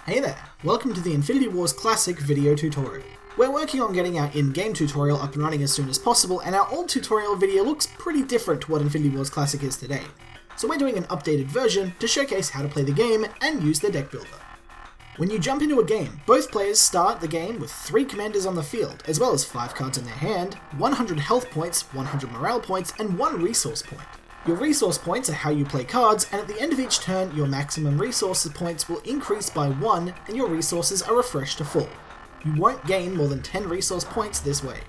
Hey there, welcome to the Infinity Wars Classic video tutorial. We're working on getting our in-game tutorial up and running as soon as possible, and our old tutorial video looks pretty different to what Infinity Wars Classic is today. So we're doing an updated version to showcase how to play the game and use the deck builder. When you jump into a game, both players start the game with 3 commanders on the field, as well as 5 cards in their hand, 100 health points, 100 morale points, and 1 resource point. Your resource points are how you play cards, and at the end of each turn, your maximum resources points will increase by 1, and your resources are refreshed to full. You won't gain more than 10 resource points this way.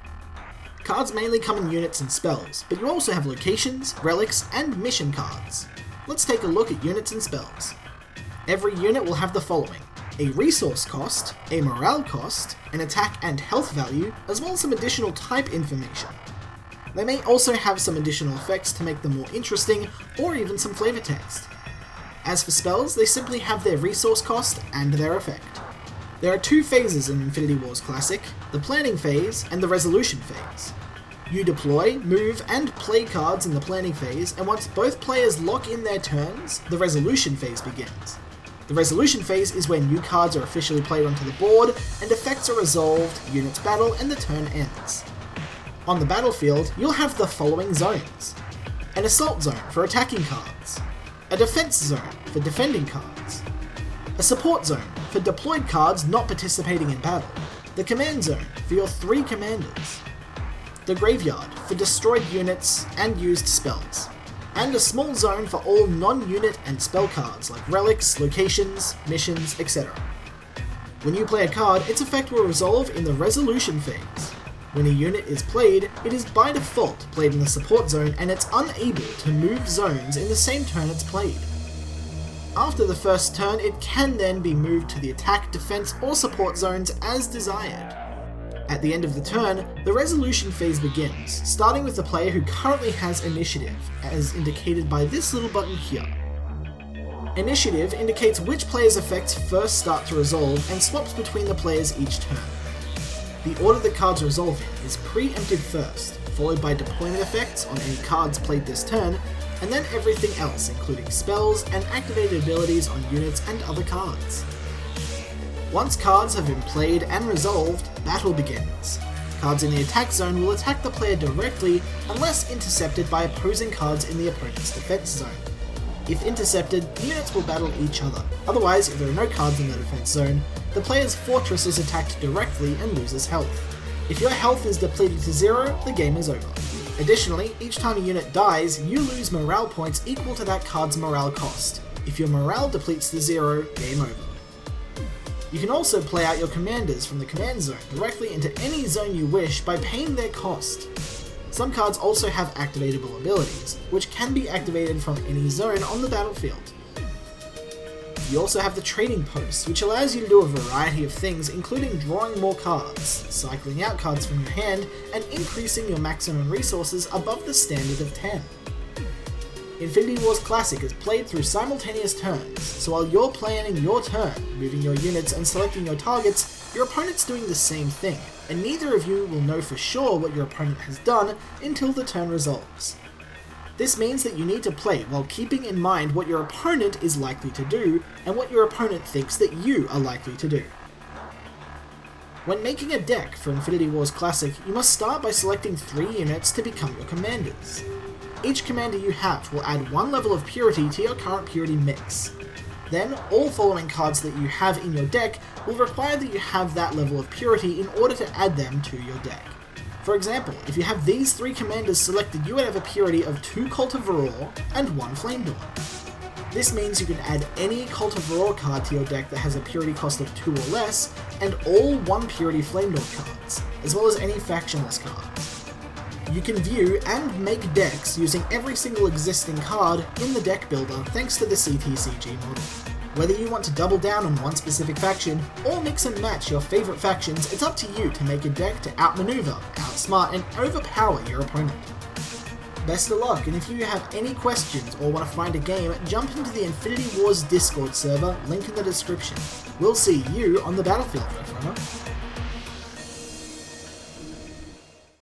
Cards mainly come in units and spells, but you also have locations, relics, and mission cards. Let's take a look at units and spells. Every unit will have the following: a resource cost, a morale cost, an attack and health value, as well as some additional type information. They may also have some additional effects to make them more interesting, or even some flavor text. As for spells, they simply have their resource cost and their effect. There are 2 phases in Infinity Wars Classic, the planning phase and the resolution phase. You deploy, move, and play cards in the planning phase, and once both players lock in their turns, the resolution phase begins. The resolution phase is when new cards are officially played onto the board, and effects are resolved, units battle, and the turn ends. On the battlefield, you'll have the following zones: an assault zone for attacking cards, a defense zone for defending cards, a support zone for deployed cards not participating in battle, the command zone for your 3 commanders, the graveyard for destroyed units and used spells, and a small zone for all non-unit and spell cards like relics, locations, missions, etc. When you play a card, its effect will resolve in the resolution phase. When a unit is played, it is by default played in the support zone, and it's unable to move zones in the same turn it's played. After the first turn, it can then be moved to the attack, defense, or support zones as desired. At the end of the turn, the resolution phase begins, starting with the player who currently has initiative, as indicated by this little button here. Initiative indicates which player's effects first start to resolve and swaps between the players each turn. The order the cards resolve in is preempted first, followed by deployment effects on any cards played this turn, and then everything else including spells and activated abilities on units and other cards. Once cards have been played and resolved, battle begins. Cards in the attack zone will attack the player directly unless intercepted by opposing cards in the opponent's defense zone. If intercepted, units will battle each other. Otherwise, if there are no cards in the defense zone, the player's fortress is attacked directly and loses health. If your health is depleted to 0, the game is over. Additionally, each time a unit dies, you lose morale points equal to that card's morale cost. If your morale depletes to 0, game over. You can also play out your commanders from the command zone directly into any zone you wish by paying their cost. Some cards also have activatable abilities, which can be activated from any zone on the battlefield. You also have the trading post, which allows you to do a variety of things, including drawing more cards, cycling out cards from your hand, and increasing your maximum resources above the standard of 10. Infinity Wars Classic is played through simultaneous turns, so while you're planning your turn, moving your units and selecting your targets, your opponent's doing the same thing, and neither of you will know for sure what your opponent has done until the turn resolves. This means that you need to play while keeping in mind what your opponent is likely to do, and what your opponent thinks that you are likely to do. When making a deck for Infinity Wars Classic, you must start by selecting 3 units to become your commanders. Each commander you have will add 1 level of purity to your current purity mix. Then, all following cards that you have in your deck will require that you have that level of purity in order to add them to your deck. For example, if you have these 3 commanders selected, you would have a purity of 2 Cult of Auror and 1 Flame Dawn. This means you can add any Cult of Auror card to your deck that has a purity cost of 2 or less, and all 1 purity Flame Dawn cards, as well as any factionless cards. You can view and make decks using every single existing card in the deck builder thanks to the CTCG model. Whether you want to double down on one specific faction, or mix and match your favourite factions, it's up to you to make a deck to outmaneuver, outsmart, and overpower your opponent. Best of luck, and if you have any questions or want to find a game, jump into the Infinity Wars Discord server, link in the description. We'll see you on the battlefield, my friend.